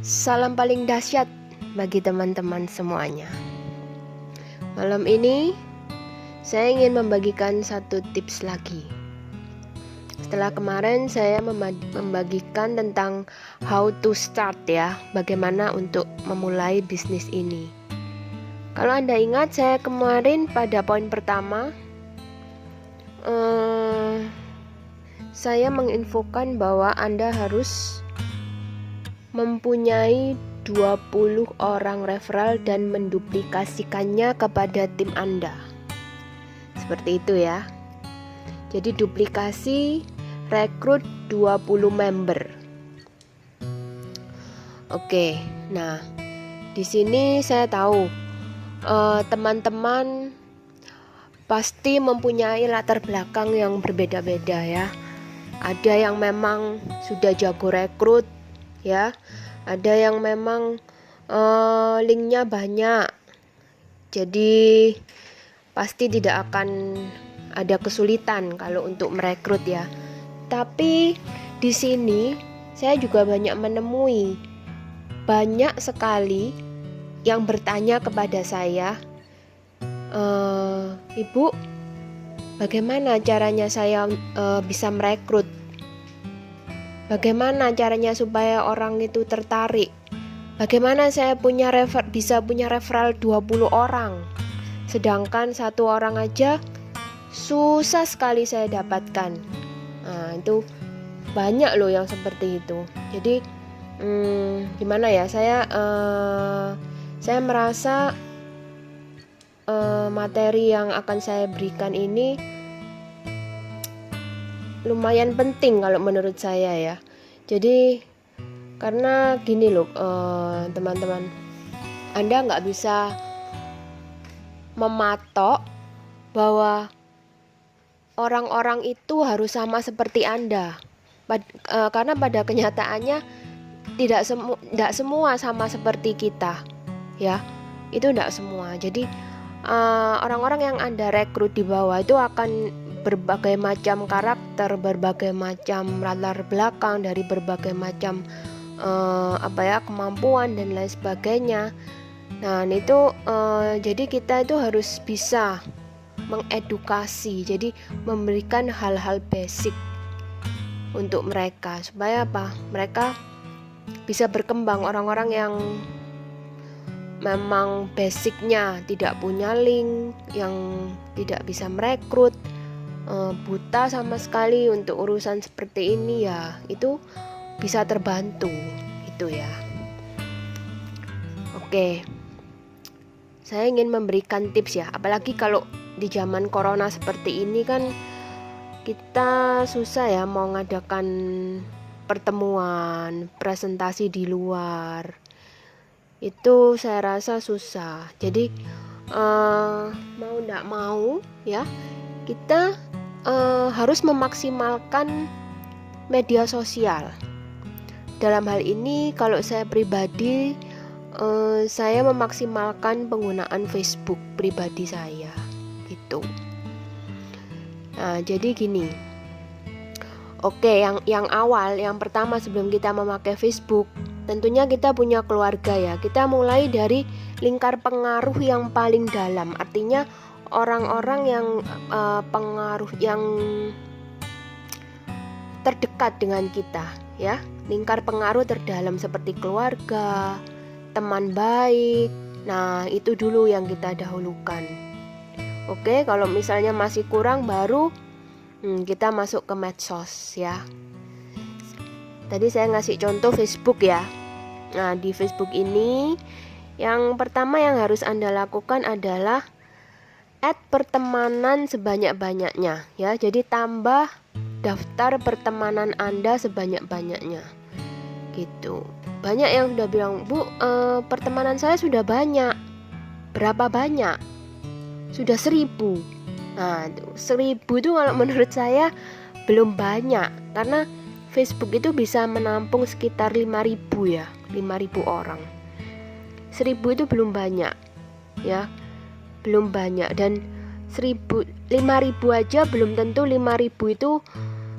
Salam paling dahsyat bagi teman-teman semuanya. Malam ini saya ingin membagikan satu tips lagi. Setelah kemarin saya membagikan tentang how to start ya, bagaimana untuk memulai bisnis ini. Kalau Anda ingat, saya kemarin pada poin pertama saya menginfokan bahwa Anda harus mempunyai 20 orang referral dan menduplikasikannya kepada tim Anda. Seperti itu ya. Jadi duplikasi, rekrut 20 member. Oke, nah di sini saya tahu teman-teman pasti mempunyai latar belakang yang berbeda-beda ya. Ada yang memang sudah jago rekrut ya, ada yang memang linknya banyak, jadi pasti tidak akan ada kesulitan kalau untuk merekrut ya. Tapi di sini saya juga banyak menemui banyak sekali yang bertanya kepada saya, Ibu, bagaimana caranya saya bisa merekrut? Bagaimana caranya supaya orang itu tertarik? Bagaimana saya bisa punya referral 20 orang? Sedangkan satu orang aja susah sekali saya dapatkan. Nah, itu banyak loh yang seperti itu. Jadi gimana ya? Saya merasa materi yang akan saya berikan ini lumayan penting kalau menurut saya ya. Jadi karena gini loh teman-teman, Anda nggak bisa mematok bahwa orang-orang itu harus sama seperti Anda, karena pada kenyataannya tidak semua sama seperti kita ya, itu tidak semua. Jadi orang-orang yang Anda rekrut di bawah itu akan berbagai macam karakter, berbagai macam latar belakang, dari berbagai macam kemampuan dan lain sebagainya. Nah itu jadi kita itu harus bisa mengedukasi, jadi memberikan hal-hal basic untuk mereka supaya mereka bisa berkembang. Orang-orang yang memang basicnya tidak punya link, yang tidak bisa merekrut, buta sama sekali untuk urusan seperti ini ya, itu bisa terbantu itu ya. Oke, saya ingin memberikan tips ya, apalagi kalau di zaman corona seperti ini kan kita susah ya mau ngadakan pertemuan, presentasi di luar, itu saya rasa susah. Jadi mau nggak mau ya, kita harus memaksimalkan media sosial. Dalam hal ini kalau saya pribadi, saya memaksimalkan penggunaan Facebook pribadi saya gitu. Nah jadi gini, oke, yang awal, yang pertama sebelum kita memakai Facebook, tentunya kita punya keluarga ya. Kita mulai dari lingkar pengaruh yang paling dalam, artinya orang-orang yang pengaruh yang terdekat dengan kita ya, lingkar pengaruh terdalam seperti keluarga, teman baik. Nah itu dulu yang kita dahulukan. Oke, kalau misalnya masih kurang, baru kita masuk ke medsos ya. Tadi saya ngasih contoh Facebook ya. Nah di Facebook ini yang pertama yang harus Anda lakukan adalah add pertemanan sebanyak-banyaknya ya. Jadi tambah daftar pertemanan Anda sebanyak-banyaknya gitu. Banyak yang sudah bilang, Bu, pertemanan saya sudah banyak. Berapa banyak? Sudah 1000. Nah 1000 itu kalau menurut saya belum banyak, karena Facebook itu bisa menampung sekitar 5.000 ya, 5.000 orang. 1000 itu belum banyak ya, belum banyak. Dan 5.000 aja belum tentu 5.000 itu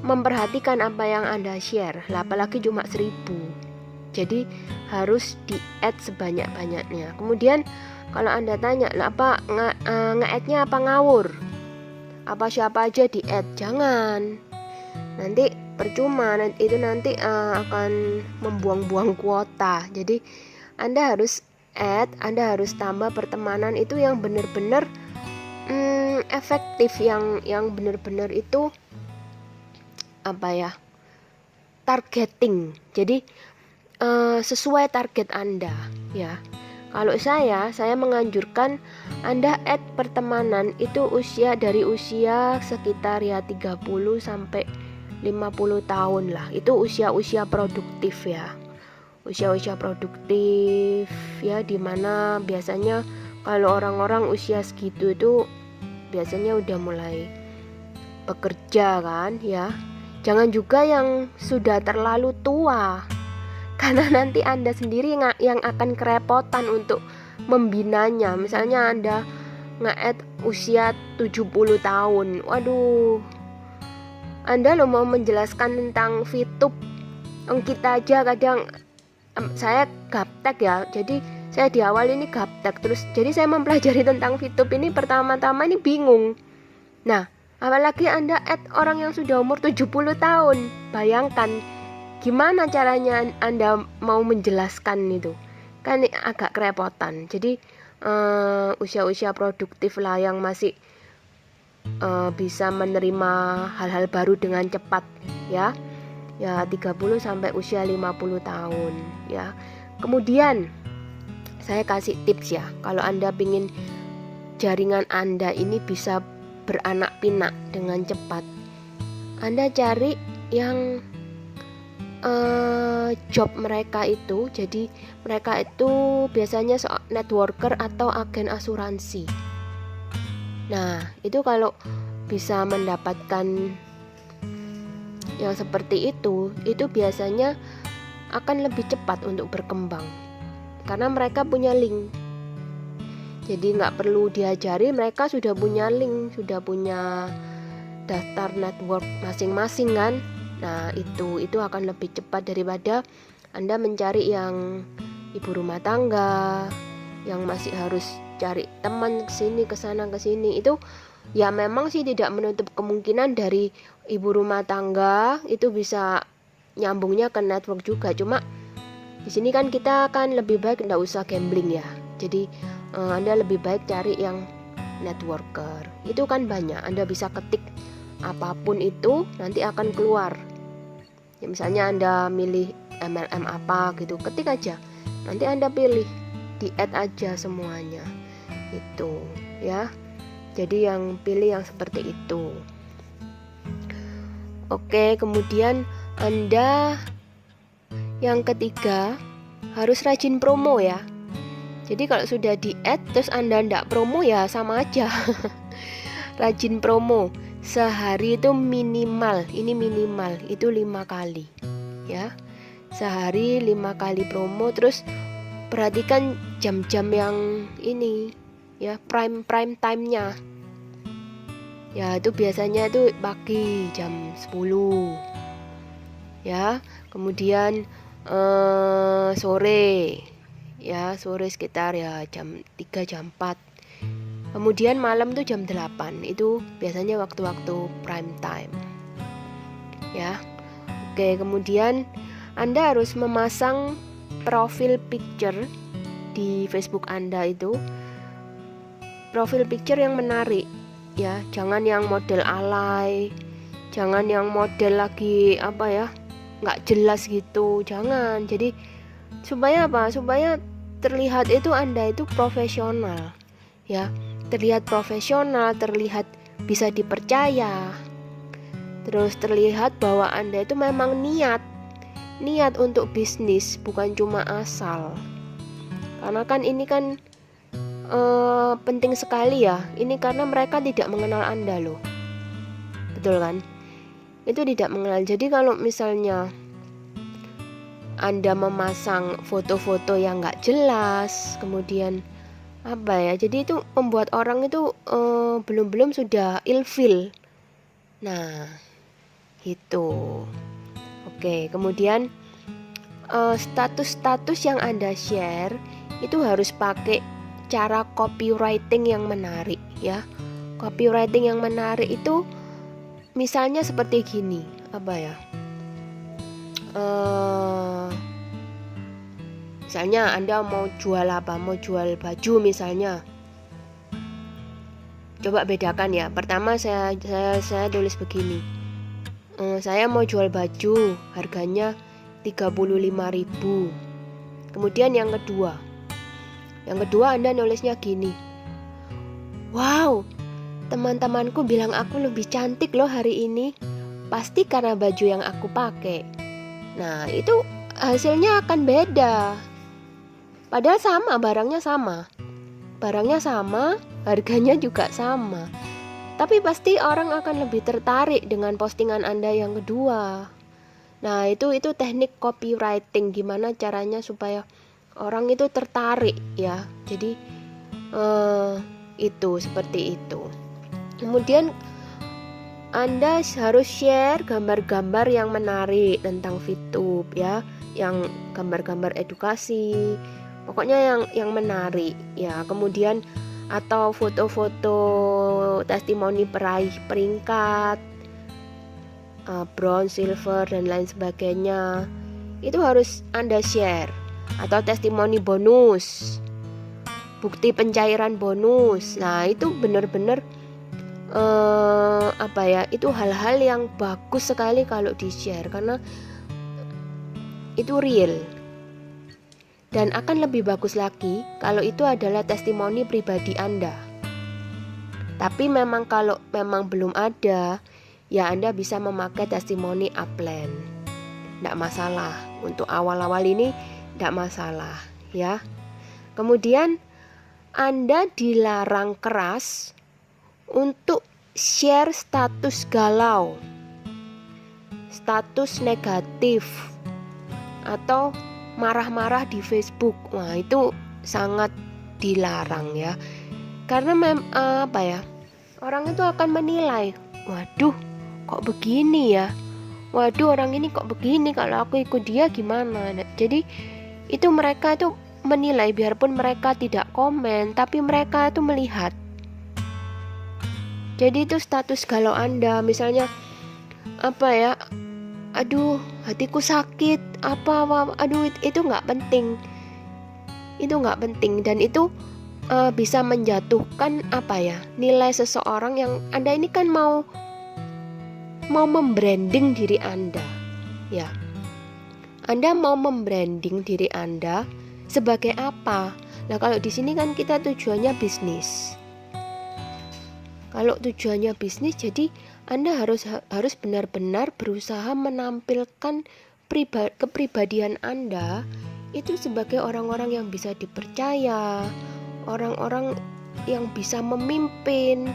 memperhatikan apa yang Anda share, apalagi cuma 1000 Jadi harus di-add sebanyak-banyaknya. Kemudian kalau Anda tanya, lah apa nge-add-nya apa ngawur? Apa siapa aja di-add? Jangan. Nanti percuma, itu nanti akan membuang-buang kuota. Jadi Anda harus add, Anda harus tambah pertemanan itu yang benar-benar efektif, yang benar-benar itu targeting. Jadi sesuai target Anda ya. Kalau saya menganjurkan Anda add pertemanan itu dari usia sekitar ya 30 sampai 50 tahun lah. Itu usia-usia produktif ya. Usia-usia produktif ya, dimana biasanya kalau orang-orang usia segitu itu biasanya udah mulai bekerja kan ya. Jangan juga yang sudah terlalu tua, karena nanti Anda sendiri yang akan kerepotan untuk membinanya. Misalnya Anda nge-add usia 70 tahun. Waduh, Anda lo mau menjelaskan tentang VTube, kita aja kadang saya gaptek ya. Jadi saya di awal ini gaptek, terus jadi saya mempelajari tentang VTube ini pertama-tama ini bingung. Nah, apalagi Anda add orang yang sudah umur 70 tahun. Bayangkan gimana caranya Anda mau menjelaskan itu, kan agak kerepotan. Jadi usia-usia produktif lah yang masih bisa menerima hal-hal baru dengan cepat ya. Ya 30 sampai usia 50 tahun ya. Kemudian saya kasih tips ya, kalau Anda ingin jaringan Anda ini bisa beranak pinak dengan cepat, Anda cari yang job mereka itu. Jadi mereka itu biasanya networker atau agen asuransi. Nah, itu kalau bisa mendapatkan yang seperti itu biasanya akan lebih cepat untuk berkembang, karena mereka punya link. Jadi nggak perlu diajari, mereka sudah punya link, sudah punya daftar network masing-masing kan. Nah, itu akan lebih cepat daripada Anda mencari yang ibu rumah tangga yang masih harus cari teman kesini kesana kesini. Itu ya memang sih tidak menutup kemungkinan dari ibu rumah tangga itu bisa nyambungnya ke network juga. Cuma di sini kan kita kan lebih baik nggak usah gambling ya. Jadi Anda lebih baik cari yang networker. Itu kan banyak, Anda bisa ketik apapun itu nanti akan keluar ya. Misalnya Anda milih MLM apa gitu, ketik aja, nanti Anda pilih, di add aja semuanya itu ya. Jadi yang pilih yang seperti itu. Oke, kemudian Anda yang ketiga harus rajin promo ya. Jadi kalau sudah di add terus Anda ndak promo ya sama aja. Rajin promo. Sehari itu minimal itu 5 kali ya. Sehari 5 kali promo. Terus perhatikan jam-jam yang ini ya, prime time-nya ya. Itu biasanya itu pagi jam 10 ya. Kemudian sore ya, sore sekitar ya jam 3 jam 4. Kemudian malam tuh jam 8. Itu biasanya waktu-waktu prime time ya. Oke, kemudian Anda harus memasang profil picture di Facebook Anda itu, profil picture yang menarik ya. Jangan yang model alay, jangan yang model lagi nggak jelas gitu, jangan. Jadi supaya supaya terlihat itu Anda itu profesional ya. Terlihat profesional, terlihat bisa dipercaya, terus terlihat bahwa Anda itu memang niat untuk bisnis, bukan cuma asal. Karena kan ini kan penting sekali ya. Ini karena mereka tidak mengenal Anda loh, betul kan? Itu tidak mengenal. Jadi kalau misalnya Anda memasang foto-foto yang nggak jelas, kemudian jadi itu membuat orang itu belum sudah ilfil. Nah, gitu. Oke, kemudian status-status yang Anda share itu harus pakai cara copywriting yang menarik ya. Copywriting yang menarik itu misalnya seperti gini, apa ya? Misalnya Anda mau jual apa? Mau jual baju misalnya. Coba bedakan ya. Pertama saya tulis begini. Saya mau jual baju, harganya 35.000. Kemudian yang kedua Anda nulisnya gini. Wow, teman-temanku bilang aku lebih cantik loh hari ini. Pasti karena baju yang aku pakai. Nah, itu hasilnya akan beda. Padahal sama, barangnya sama, harganya juga sama. Tapi pasti orang akan lebih tertarik dengan postingan Anda yang kedua. Nah, itu teknik copywriting, gimana caranya supaya orang itu tertarik ya. Jadi itu seperti itu. Kemudian Anda harus share gambar-gambar yang menarik tentang VTube ya, yang gambar-gambar edukasi. Pokoknya yang menarik ya. Kemudian atau foto-foto testimoni peraih peringkat bronze, silver dan lain sebagainya. Itu harus Anda share. Atau testimoni bonus, bukti pencairan bonus. Nah, itu benar-benar itu hal-hal yang bagus sekali kalau di-share karena itu real. Dan akan lebih bagus lagi kalau itu adalah testimoni pribadi Anda. Tapi memang kalau memang belum ada, ya Anda bisa memakai testimoni upline. Tidak masalah. Untuk awal-awal ini tidak masalah ya. Kemudian Anda dilarang keras untuk share status galau, status negatif, atau marah-marah di Facebook. Wah, itu sangat dilarang ya. Karena orang itu akan menilai, waduh, kok begini ya? Waduh, orang ini kok begini, kalau aku ikut dia gimana? Jadi itu mereka itu menilai, biarpun mereka tidak komen, tapi mereka itu melihat. Jadi itu status galau Anda, misalnya aduh hatiku sakit, aduh itu nggak penting. Itu nggak penting dan itu bisa menjatuhkan nilai seseorang yang Anda ini kan mau membranding diri Anda ya. Anda mau membranding diri Anda sebagai apa? Nah, kalau di sini kan kita tujuannya bisnis. Kalau tujuannya bisnis, jadi Anda harus benar-benar berusaha menampilkan kepribadian Anda itu sebagai orang-orang yang bisa dipercaya, orang-orang yang bisa memimpin.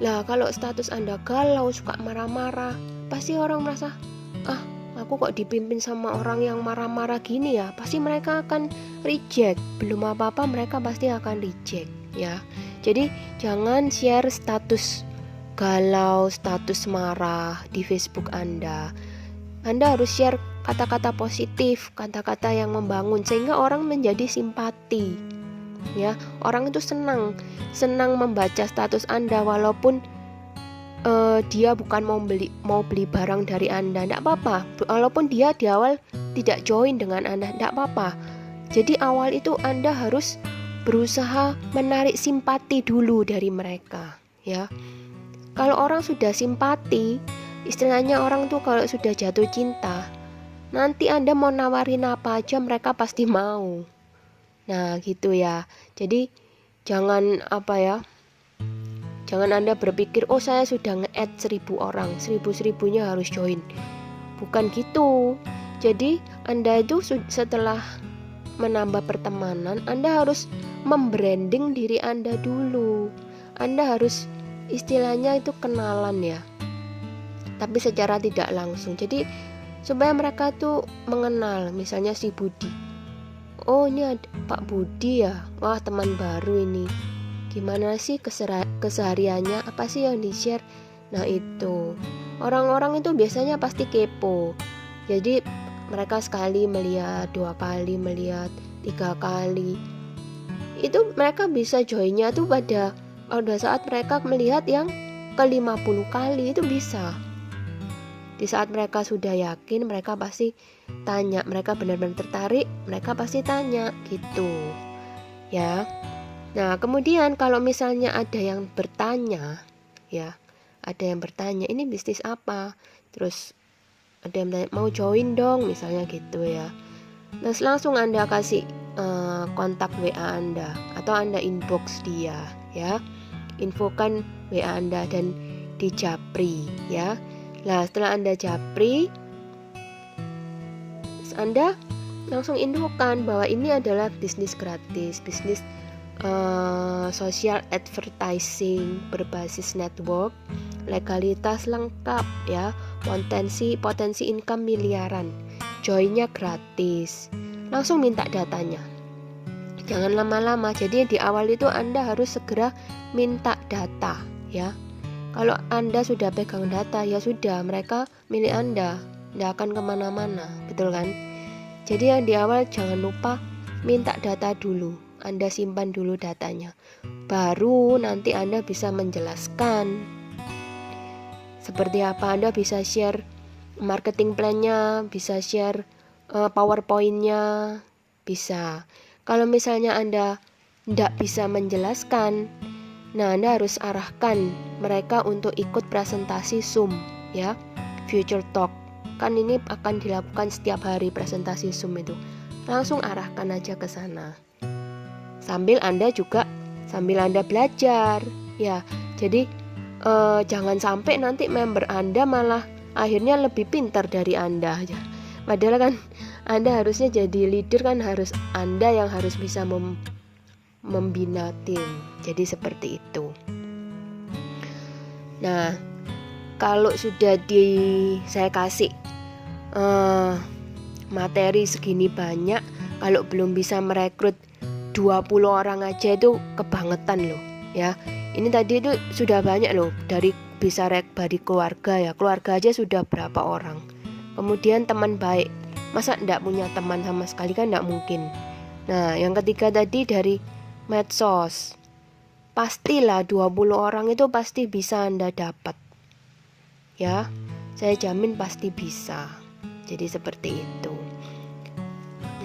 Lah, kalau status Anda galau, suka marah-marah, pasti orang merasa, aku kok dipimpin sama orang yang marah-marah gini ya, pasti mereka akan reject. Belum apa-apa mereka pasti akan reject ya. Jadi jangan share status galau, status marah di Facebook Anda. Anda harus share kata-kata positif, kata-kata yang membangun sehingga orang menjadi simpati ya. Orang itu senang membaca status Anda walaupun dia bukan mau beli barang dari Anda, tidak apa-apa. Walaupun dia di awal tidak join dengan Anda, tidak apa-apa. Jadi awal itu Anda harus berusaha menarik simpati dulu dari mereka ya. Kalau orang sudah simpati, istilahnya orang tuh kalau sudah jatuh cinta, nanti Anda mau nawarin apa aja mereka pasti mau. Nah, gitu ya. Jadi jangan jangan Anda berpikir, oh saya sudah nge-add 1000 orang, 1000-1000-nya harus join. Bukan gitu. Jadi Anda itu setelah menambah pertemanan, Anda harus membranding diri Anda dulu. Anda harus istilahnya itu kenalan ya, tapi secara tidak langsung. Jadi supaya mereka tuh mengenal, misalnya si Budi. Oh, ini ada Pak Budi ya. Wah, teman baru ini. Gimana sih kesehariannya? Apa sih yang di-share? Nah, itu. Orang-orang itu biasanya pasti kepo. Jadi mereka sekali melihat, 2 kali melihat, 3 kali. Itu mereka bisa joinnya tuh pada saat mereka melihat yang ke-50 kali itu bisa. Di saat mereka sudah yakin, mereka pasti tanya, mereka benar-benar tertarik, mereka pasti tanya gitu. Ya. Nah, kemudian kalau misalnya ada yang bertanya, ya. Ada yang bertanya, ini bisnis apa? Terus ada yang tanya, mau join dong, misalnya gitu ya. Nah, langsung Anda kasih kontak WA Anda atau Anda inbox dia ya. Infokan WA Anda dan di japri ya. Nah, setelah Anda japri, Anda langsung infokan bahwa ini adalah bisnis gratis, bisnis social advertising berbasis network, legalitas lengkap ya, potensi income miliaran, joinnya gratis. Langsung minta datanya, jangan lama-lama. Jadi di awal itu Anda harus segera minta data ya. Kalau Anda sudah pegang data, ya sudah, mereka milik Anda, tidak akan kemana-mana, betul kan? Jadi yang di awal jangan lupa minta data dulu, Anda simpan dulu datanya, baru nanti Anda bisa menjelaskan seperti apa. Anda bisa share marketing plan-nya, bisa share PowerPoint-nya, bisa. Kalau misalnya Anda tidak bisa menjelaskan, nah Anda harus arahkan mereka untuk ikut presentasi Zoom ya, Future Talk. Kan ini akan dilakukan setiap hari presentasi Zoom itu. Langsung arahkan aja ke sana. Sambil Anda belajar ya. Jadi jangan sampai nanti member Anda malah akhirnya lebih pintar dari Anda aja. Padahal kan Anda harusnya jadi leader, kan harus Anda yang harus bisa membina tim. Jadi seperti itu. Nah, kalau sudah saya kasih materi segini banyak, kalau belum bisa merekrut 20 orang aja itu kebangetan loh ya. Ini tadi itu sudah banyak loh, dari keluarga ya. Keluarga aja sudah berapa orang. Kemudian teman baik, masa enggak punya teman sama sekali, kan enggak mungkin. Nah, yang ketiga tadi dari medsos. Pastilah 20 orang itu pasti bisa Anda dapat. Ya, saya jamin pasti bisa. Jadi seperti itu.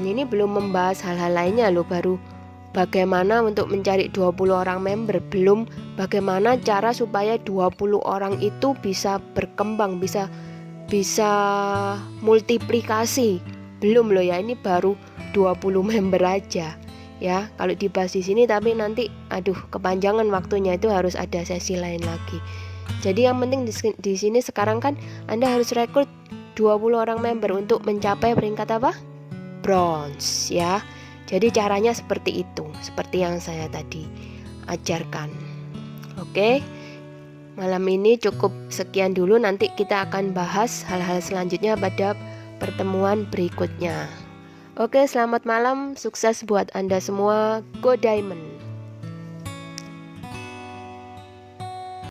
Ini belum membahas hal-hal lainnya loh, baru bagaimana untuk mencari 20 orang member, belum bagaimana cara supaya 20 orang itu bisa berkembang, bisa multiplikasi. Belum loh ya, ini baru 20 member aja ya. Kalau dibahas di sini tapi nanti kepanjangan waktunya, itu harus ada sesi lain lagi. Jadi yang penting di sini sekarang kan Anda harus rekrut 20 orang member untuk mencapai peringkat apa? Bronze ya. Jadi caranya seperti itu, seperti yang saya tadi ajarkan. Oke. Malam ini cukup sekian dulu, nanti kita akan bahas hal-hal selanjutnya pada pertemuan berikutnya. Oke, selamat malam, sukses buat Anda semua. Go Diamond.